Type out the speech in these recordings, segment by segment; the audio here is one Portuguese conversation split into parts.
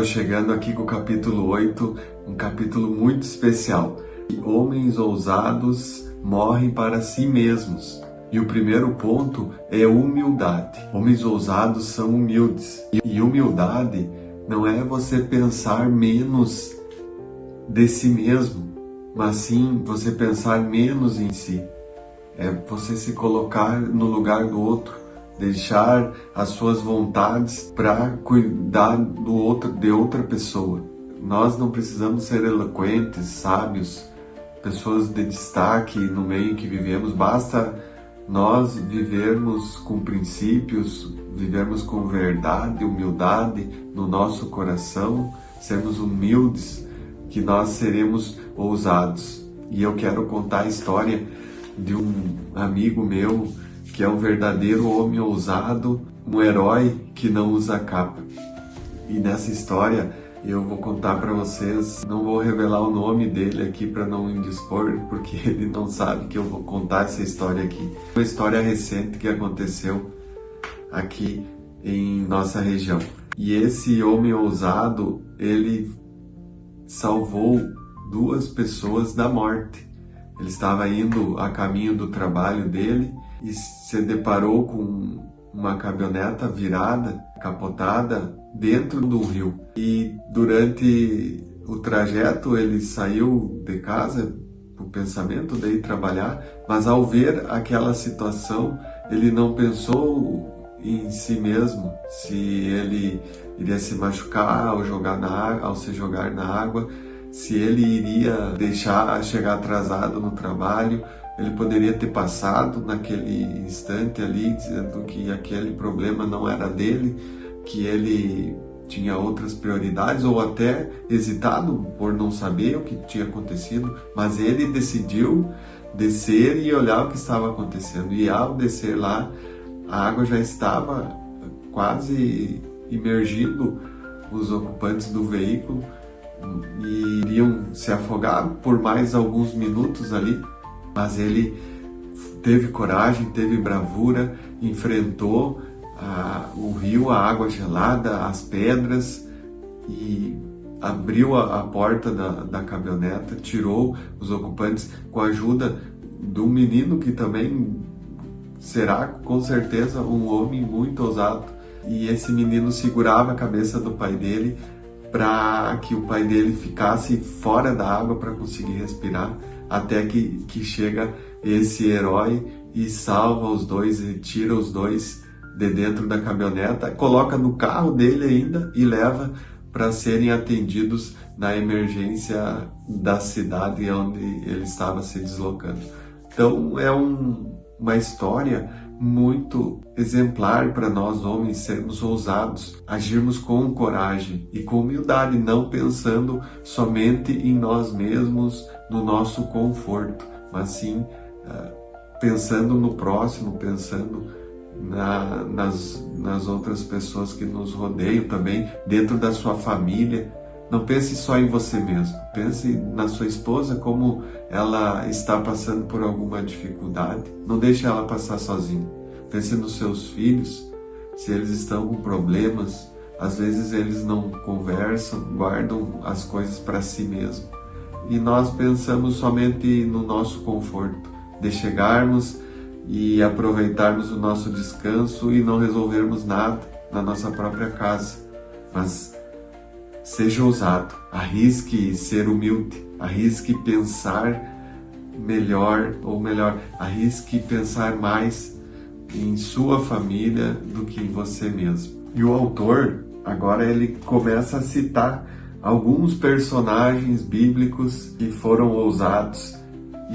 estou chegando aqui com o capítulo 8, um capítulo muito especial. Homens ousados morrem para si mesmos. E o primeiro ponto é humildade. Homens ousados são humildes. E humildade não é você pensar menos de si mesmo, mas sim você pensar menos em si. É você se colocar no lugar do outro, deixar as suas vontades para cuidar de outra pessoa. Nós não precisamos ser eloquentes, sábios, pessoas de destaque no meio que vivemos. Basta nós vivermos com princípios, vivermos com verdade, humildade no nosso coração, sermos humildes, que nós seremos ousados. E eu quero contar a história de um amigo meu que é um verdadeiro homem ousado, um herói que não usa capa. E nessa história eu vou contar para vocês, não vou revelar o nome dele aqui para não indispor, porque ele não sabe que eu vou contar essa história aqui. Uma história recente que aconteceu aqui em nossa região. E esse homem ousado, ele salvou 2 pessoas da morte. Ele estava indo a caminho do trabalho dele e se deparou com uma caminhoneta virada, capotada, dentro do rio. E durante o trajeto ele saiu de casa, o pensamento de ir trabalhar, mas ao ver aquela situação, ele não pensou em si mesmo, se ele iria se machucar ao se jogar na água, se ele iria deixar chegar atrasado no trabalho. Ele poderia ter passado naquele instante ali, dizendo que aquele problema não era dele, que ele tinha outras prioridades, ou até hesitado por não saber o que tinha acontecido, mas ele decidiu descer e olhar o que estava acontecendo. E ao descer lá, a água já estava quase imergindo os ocupantes do veículo e iriam se afogar por mais alguns minutos ali. Mas ele teve coragem, teve bravura, enfrentou o rio, a água gelada, as pedras, e abriu a porta da caminhoneta, tirou os ocupantes com a ajuda de um menino que também será com certeza um homem muito ousado. E esse menino segurava a cabeça do pai dele para que o pai dele ficasse fora da água para conseguir respirar, até que chega esse herói e salva os 2, e tira os 2 de dentro da caminhoneta, coloca no carro dele ainda e leva para serem atendidos na emergência da cidade onde ele estava se deslocando. Então é uma história muito exemplar para nós homens sermos ousados, agirmos com coragem e com humildade, não pensando somente em nós mesmos, no nosso conforto, mas sim pensando no próximo, pensando nas outras pessoas que nos rodeiam também, dentro da sua família. Não pense só em você mesmo, pense na sua esposa, como ela está passando por alguma dificuldade, não deixe ela passar sozinha. Pense nos seus filhos, se eles estão com problemas, às vezes eles não conversam, guardam as coisas para si mesmo. E nós pensamos somente no nosso conforto, de chegarmos e aproveitarmos o nosso descanso e não resolvermos nada na nossa própria casa. Mas seja ousado, arrisque ser humilde, arrisque pensar melhor, ou melhor, arrisque pensar mais em sua família do que em você mesmo. E o autor, agora ele começa a citar alguns personagens bíblicos que foram ousados.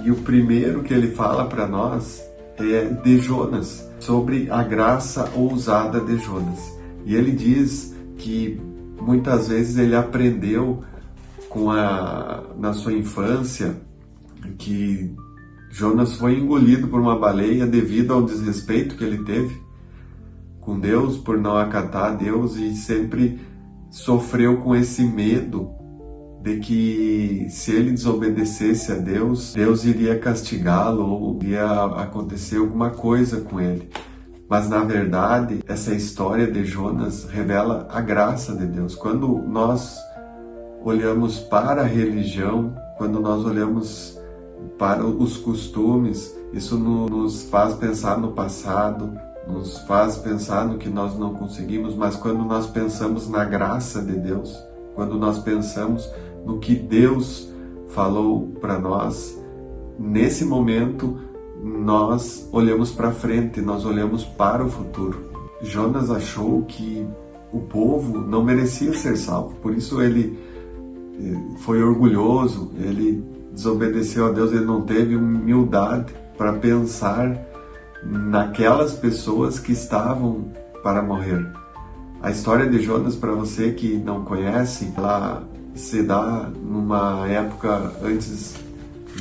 E o primeiro que ele fala para nós é de Jonas, sobre a graça ousada de Jonas. E ele diz que muitas vezes ele aprendeu na sua infância que Jonas foi engolido por uma baleia devido ao desrespeito que ele teve com Deus, por não acatar a Deus, e sempre sofreu com esse medo de que se ele desobedecesse a Deus, Deus iria castigá-lo ou iria acontecer alguma coisa com ele. Mas na verdade, essa história de Jonas revela a graça de Deus. Quando nós olhamos para a religião, quando nós olhamos para os costumes, isso nos faz pensar no passado, nos faz pensar no que nós não conseguimos, mas quando nós pensamos na graça de Deus, quando nós pensamos no que Deus falou para nós, nesse momento nós olhamos para frente, nós olhamos para o futuro. Jonas achou que o povo não merecia ser salvo, por isso ele foi orgulhoso, ele desobedeceu a Deus, ele não teve humildade para pensar naquelas pessoas que estavam para morrer. A história de Jonas, para você que não conhece, ela se dá numa época antes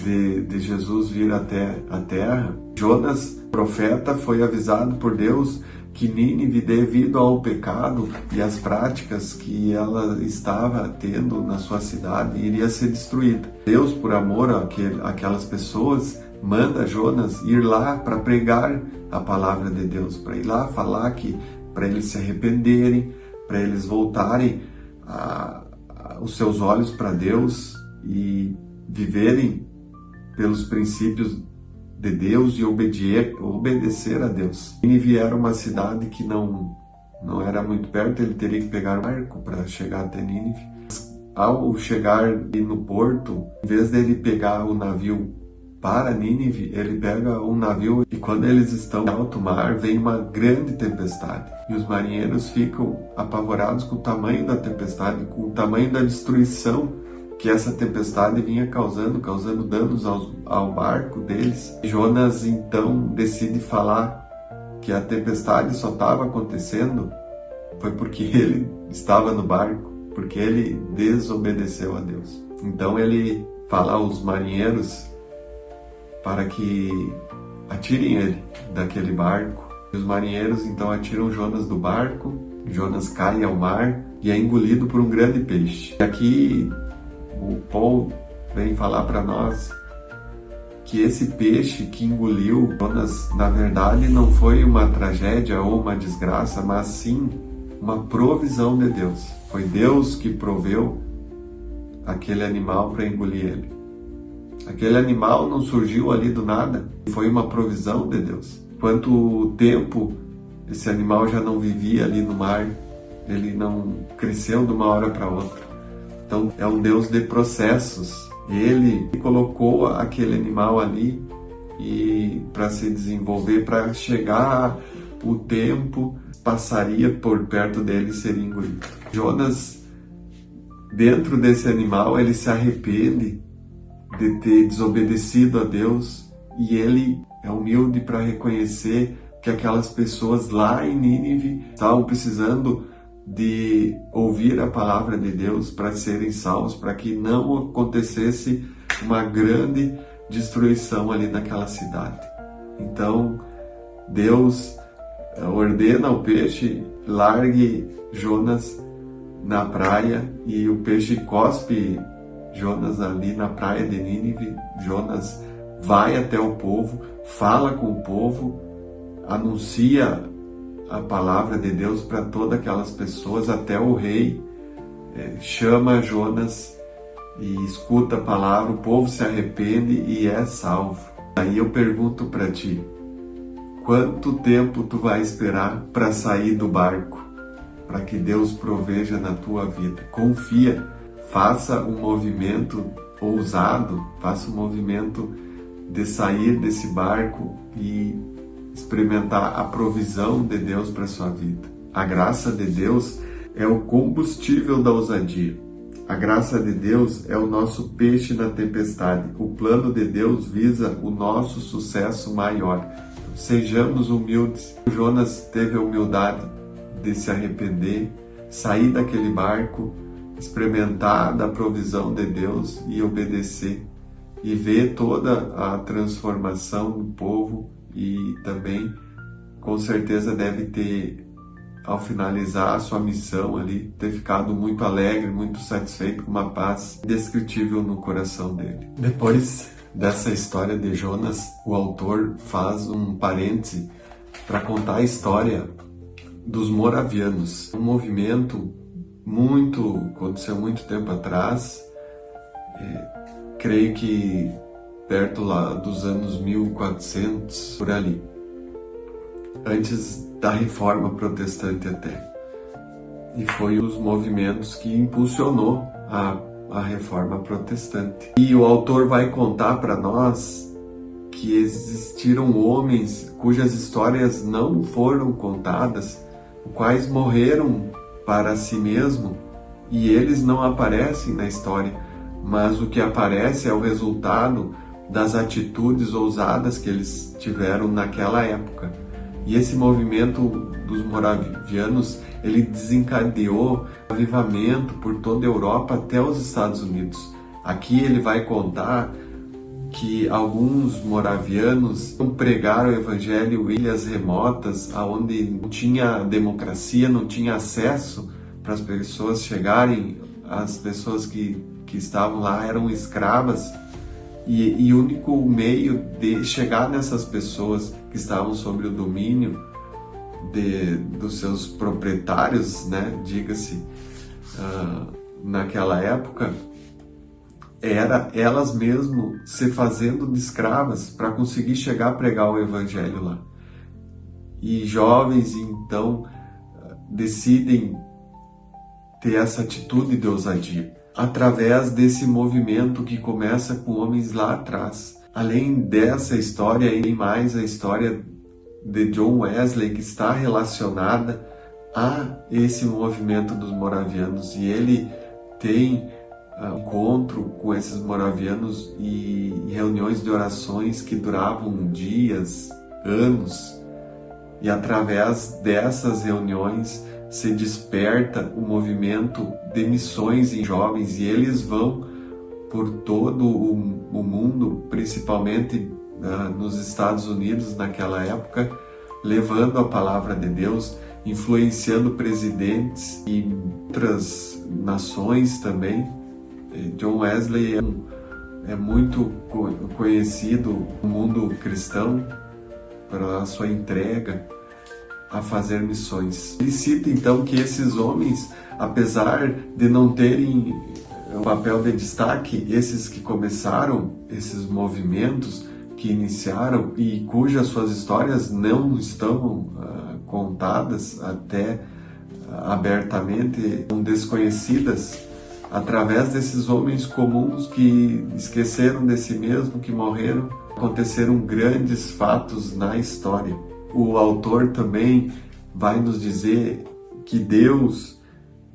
de Jesus vir até a terra. Jonas, profeta, foi avisado por Deus que Nínive, devido ao pecado e às práticas que ela estava tendo na sua cidade, iria ser destruída. Deus, por amor àquelas pessoas, manda Jonas ir lá para pregar a palavra de Deus, para ir lá falar que para eles se arrependerem, para eles voltarem os seus olhos para Deus e viverem pelos princípios de Deus e obedecer a Deus. Nínive era uma cidade que não era muito perto, ele teria que pegar um barco para chegar até Nínive. Ao chegar no porto, em vez dele pegar o navio para Nínive, ele pega um navio e quando eles estão em alto mar, vem uma grande tempestade. E os marinheiros ficam apavorados com o tamanho da tempestade, com o tamanho da destruição que essa tempestade vinha causando danos ao barco deles. Jonas então decide falar que a tempestade só estava acontecendo foi porque ele estava no barco, porque ele desobedeceu a Deus. Então ele fala aos marinheiros para que atirem ele daquele barco. E os marinheiros então atiram Jonas do barco, Jonas cai ao mar e é engolido por um grande peixe. E aqui o Paul vem falar para nós que esse peixe que engoliu Jonas, na verdade, não foi uma tragédia ou uma desgraça, mas sim uma provisão de Deus. Foi Deus que proveu aquele animal para engolir ele. Aquele animal não surgiu ali do nada, foi uma provisão de Deus. Quanto tempo esse animal já não vivia ali no mar, ele não cresceu de uma hora para outra. Então é um Deus de processos. Ele colocou aquele animal ali e para se desenvolver, para chegar o tempo, passaria por perto dele e seria engolido. Jonas, dentro desse animal, ele se arrepende de ter desobedecido a Deus e ele é humilde para reconhecer que aquelas pessoas lá em Nínive estavam precisando de ouvir a palavra de Deus para serem salvos, para que não acontecesse uma grande destruição ali naquela cidade. Então, Deus ordena ao peixe, largue Jonas na praia e o peixe cospe Jonas ali na praia de Nínive. Jonas vai até o povo, fala com o povo, anuncia a palavra de Deus para todas aquelas pessoas, até o rei chama Jonas e escuta a palavra, o povo se arrepende e é salvo. Aí eu pergunto para ti, quanto tempo tu vai esperar para sair do barco, para que Deus proveja na tua vida? Confia, faça um movimento ousado, faça um movimento de sair desse barco e experimentar a provisão de Deus para a sua vida. A graça de Deus é o combustível da ousadia. A graça de Deus é o nosso peixe na tempestade. O plano de Deus visa o nosso sucesso maior. Sejamos humildes. Jonas teve a humildade de se arrepender, sair daquele barco, experimentar da provisão de Deus e obedecer. E ver toda a transformação do povo. E também, com certeza, deve ter, ao finalizar a sua missão ali, ter ficado muito alegre, muito satisfeito, com uma paz indescritível no coração dele. Depois dessa história de Jonas, o autor faz um parêntese para contar a história dos moravianos. Um movimento aconteceu muito tempo atrás, creio que perto lá dos anos 1400, por ali, antes da Reforma Protestante até. E foi um dos movimentos que impulsionou a Reforma Protestante. E o autor vai contar para nós que existiram homens cujas histórias não foram contadas, os quais morreram para si mesmo, e eles não aparecem na história, mas o que aparece é o resultado das atitudes ousadas que eles tiveram naquela época. E esse movimento dos moravianos, ele desencadeou avivamento por toda a Europa até os Estados Unidos. Aqui ele vai contar que alguns moravianos pregaram o evangelho em ilhas remotas, onde não tinha democracia, não tinha acesso para as pessoas chegarem. As pessoas que estavam lá eram escravas, e o único meio de chegar nessas pessoas que estavam sob o domínio dos seus proprietários, né, diga-se, naquela época, era elas mesmo se fazendo de escravas para conseguir chegar a pregar o evangelho lá. E jovens então decidem ter essa atitude de ousadia através desse movimento que começa com homens lá atrás. Além dessa história, tem mais a história de John Wesley, que está relacionada a esse movimento dos moravianos, e ele tem encontro com esses moravianos e reuniões de orações que duravam dias, anos, e através dessas reuniões se desperta o movimento de missões em jovens, e eles vão por todo o mundo, principalmente nos Estados Unidos naquela época, levando a palavra de Deus, influenciando presidentes e outras nações também. John Wesley é muito conhecido no mundo cristão pela sua entrega a fazer missões. Ele cita então que esses homens, apesar de não terem um papel de destaque, esses que começaram esses movimentos, que iniciaram e cujas suas histórias não estão contadas até abertamente, são desconhecidas, através desses homens comuns que esqueceram de si mesmo, que morreram, aconteceram grandes fatos na história. O autor também vai nos dizer que Deus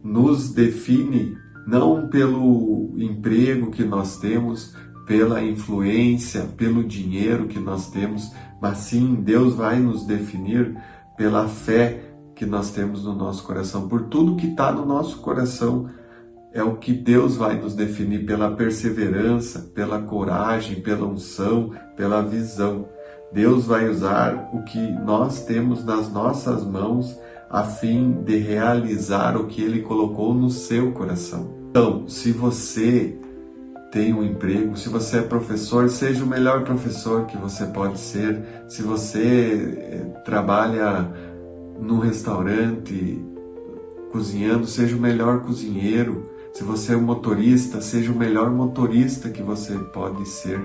nos define não pelo emprego que nós temos, pela influência, pelo dinheiro que nós temos, mas sim, Deus vai nos definir pela fé que nós temos no nosso coração. Por tudo que está no nosso coração, é o que Deus vai nos definir, pela perseverança, pela coragem, pela unção, pela visão. Deus vai usar o que nós temos nas nossas mãos a fim de realizar o que Ele colocou no seu coração. Então, se você tem um emprego, se você é professor, seja o melhor professor que você pode ser. Se você trabalha num restaurante cozinhando, seja o melhor cozinheiro. Se você é um motorista, seja o melhor motorista que você pode ser.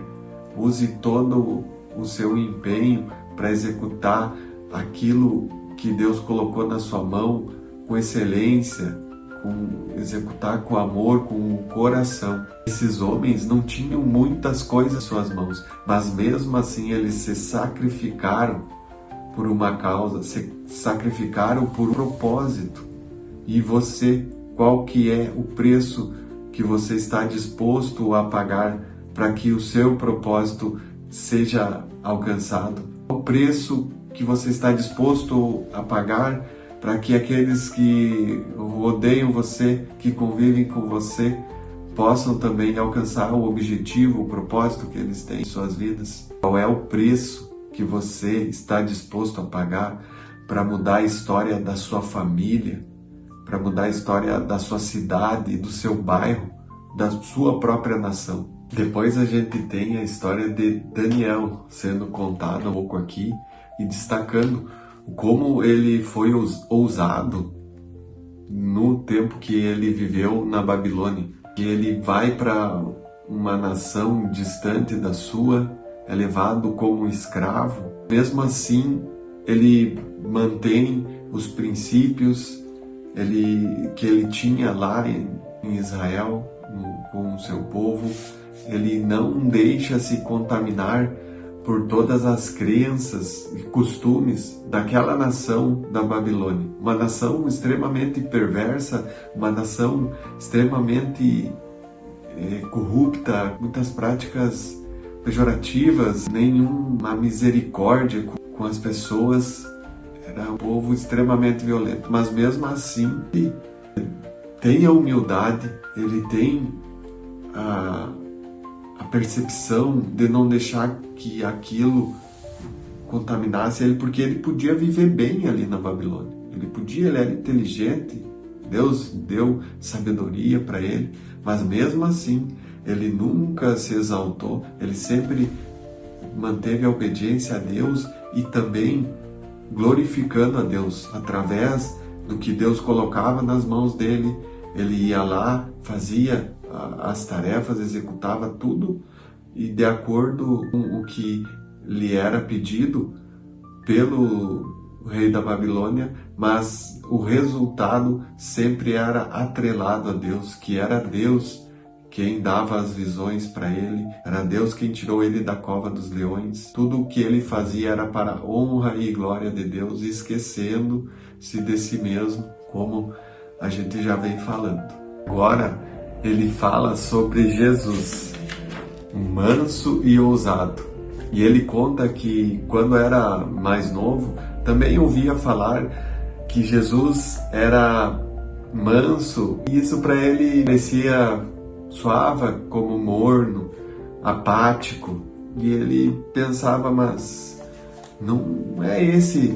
Use todo o seu empenho para executar aquilo que Deus colocou na sua mão com excelência, executar com amor, com o coração. Esses homens não tinham muitas coisas em suas mãos, mas mesmo assim eles se sacrificaram por uma causa, se sacrificaram por um propósito. E você, qual que é o preço que você está disposto a pagar para que o seu propósito seja alcançado? O preço que você está disposto a pagar para que aqueles que rodeiam você, que convivem com você, possam também alcançar o objetivo, o propósito que eles têm em suas vidas? Qual é o preço que você está disposto a pagar para mudar a história da sua família, para mudar a história da sua cidade, do seu bairro, da sua própria nação? Depois a gente tem a história de Daniel sendo contada um pouco aqui e destacando como ele foi ousado no tempo que ele viveu na Babilônia. Que ele vai para uma nação distante da sua, é levado como escravo. Mesmo assim, ele mantém os princípios que ele tinha lá em Israel, com o seu povo. Ele não deixa se contaminar por todas as crenças e costumes daquela nação da Babilônia. Uma nação extremamente perversa, uma nação extremamente corrupta, muitas práticas pejorativas, nenhuma misericórdia com as pessoas. Era um povo extremamente violento, mas mesmo assim ele tem a humildade, ele tem a percepção de não deixar que aquilo contaminasse ele, porque ele podia viver bem ali na Babilônia. Ele era inteligente, Deus deu sabedoria para ele, mas mesmo assim ele nunca se exaltou, ele sempre manteve a obediência a Deus e também glorificando a Deus através do que Deus colocava nas mãos dele. Ele ia lá, fazia as tarefas, executava tudo e de acordo com o que lhe era pedido pelo rei da Babilônia, mas o resultado sempre era atrelado a Deus, que era Deus quem dava as visões para ele, era Deus quem tirou ele da cova dos leões. Tudo o que ele fazia era para a honra e glória de Deus, esquecendo-se de si mesmo, como a gente já vem falando. Agora ele fala sobre Jesus, manso e ousado. E ele conta que quando era mais novo, também ouvia falar que Jesus era manso, e isso para ele soava como morno, apático, e ele pensava, mas não é esse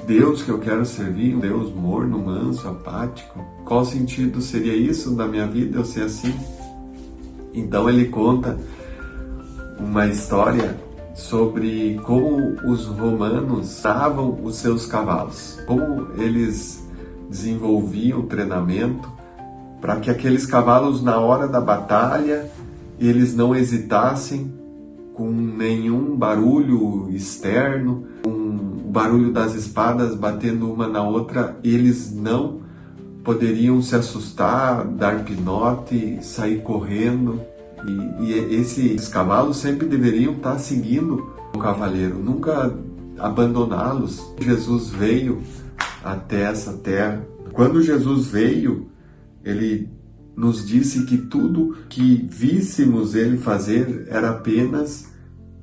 Deus que eu quero servir, um Deus morno, manso, apático. Qual sentido seria isso na minha vida, eu ser assim? Então ele conta uma história sobre como os romanos usavam os seus cavalos, como eles desenvolviam o treinamento para que aqueles cavalos, na hora da batalha, eles não hesitassem com nenhum barulho externo, com o barulho das espadas batendo uma na outra. Eles não poderiam se assustar, dar pinote, sair correndo. E esses cavalos sempre deveriam estar seguindo o cavaleiro, nunca abandoná-los. Jesus veio até essa terra. Quando Jesus veio, ele nos disse que tudo que víssemos ele fazer era apenas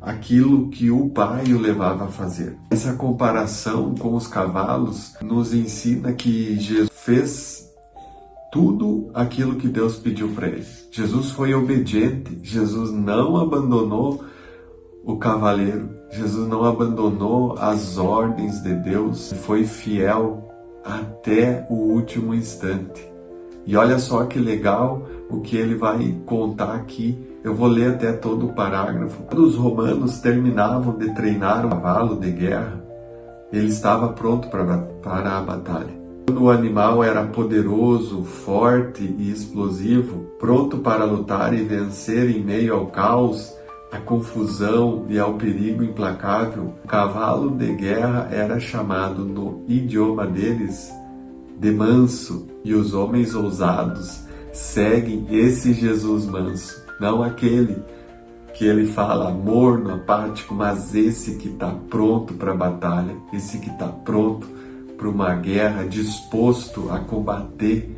aquilo que o Pai o levava a fazer. Essa comparação com os cavalos nos ensina que Jesus fez tudo aquilo que Deus pediu para ele. Jesus foi obediente, Jesus não abandonou o cavaleiro, Jesus não abandonou as ordens de Deus, foi fiel até o último instante. E olha só que legal o que ele vai contar aqui. Eu vou ler até todo o parágrafo. Quando os romanos terminavam de treinar um cavalo de guerra, ele estava pronto para a batalha. Quando o animal era poderoso, forte e explosivo, pronto para lutar e vencer em meio ao caos, à confusão e ao perigo implacável, o cavalo de guerra era chamado no idioma deles de manso, e os homens ousados seguem esse Jesus manso, não aquele que ele fala morno, apático, mas esse que está pronto para a batalha, esse que está pronto para uma guerra, disposto a combater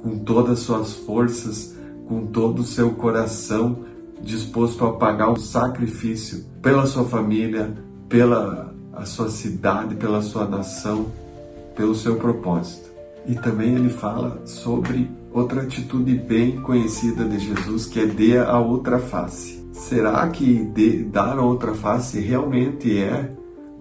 com todas as suas forças, com todo o seu coração, disposto a pagar um sacrifício pela sua família, pela a sua cidade, pela sua nação, pelo seu propósito. E também ele fala sobre outra atitude bem conhecida de Jesus, que é dê a outra face. Será que dar a outra face realmente é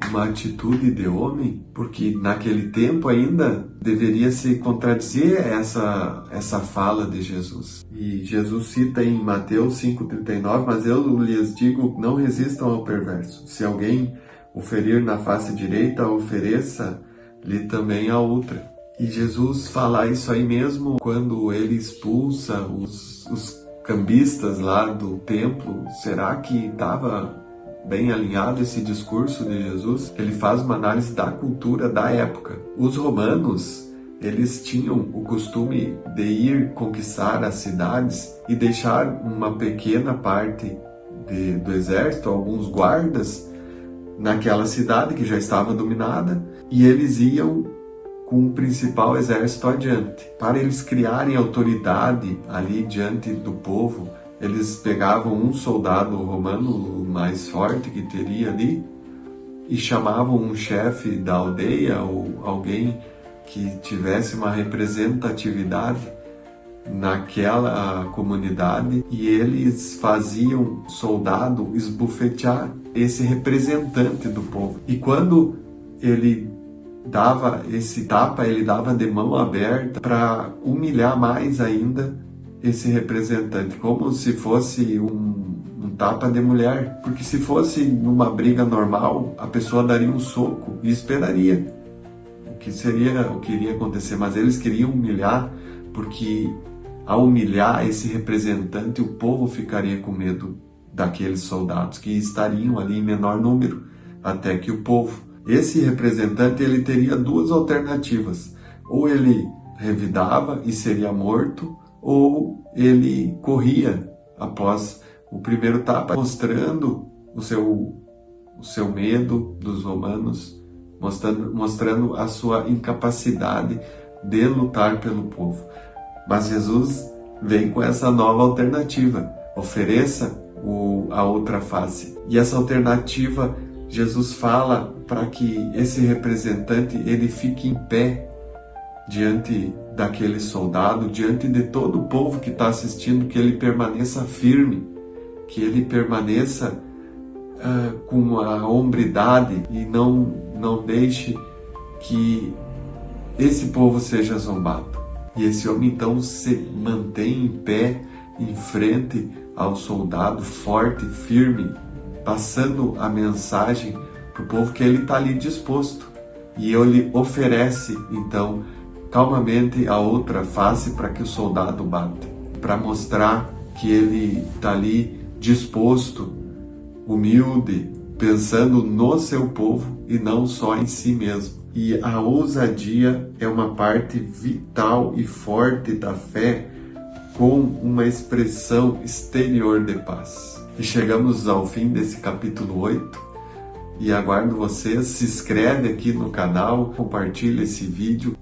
uma atitude de homem? Porque naquele tempo ainda deveria se contradizer essa fala de Jesus. E Jesus cita em Mateus 5,39, mas eu lhes digo, não resistam ao perverso. Se alguém o ferir na face direita, ofereça-lhe também a outra. E Jesus fala isso aí mesmo quando ele expulsa os cambistas lá do templo. Será que estava bem alinhado esse discurso de Jesus? Ele faz uma análise da cultura da época. Os romanos, eles tinham o costume de ir conquistar as cidades e deixar uma pequena parte do exército, alguns guardas, naquela cidade que já estava dominada, e eles iam com o principal exército adiante. Para eles criarem autoridade ali diante do povo, eles pegavam um soldado romano, o mais forte que teria ali, e chamavam um chefe da aldeia ou alguém que tivesse uma representatividade naquela comunidade, e eles faziam o soldado esbofetear esse representante do povo. E quando ele dava esse tapa, ele dava de mão aberta para humilhar mais ainda esse representante, como se fosse um tapa de mulher. Porque se fosse numa briga normal, a pessoa daria um soco e esperaria o que iria acontecer, mas eles queriam humilhar, porque ao humilhar esse representante, o povo ficaria com medo daqueles soldados que estariam ali em menor número, até que o povo. Esse representante, ele teria duas alternativas: ou ele revidava e seria morto, ou ele corria após o primeiro tapa, mostrando o seu medo dos romanos, mostrando a sua incapacidade de lutar pelo povo. Mas Jesus vem com essa nova alternativa: ofereça a outra face. E essa alternativa, Jesus fala para que esse representante ele fique em pé diante daquele soldado, diante de todo o povo que está assistindo, que ele permaneça firme, que ele permaneça com a hombridade e não deixe que esse povo seja zombado. E esse homem então se mantém em pé em frente ao soldado, forte, firme, passando a mensagem para o povo que ele está ali disposto. E ele oferece então calmamente a outra face para que o soldado bata, para mostrar que ele está ali disposto, humilde, pensando no seu povo e não só em si mesmo. E a ousadia é uma parte vital e forte da fé, com uma expressão exterior de paz. E chegamos ao fim desse capítulo 8 e aguardo vocês. Se inscreve aqui no canal, compartilha esse vídeo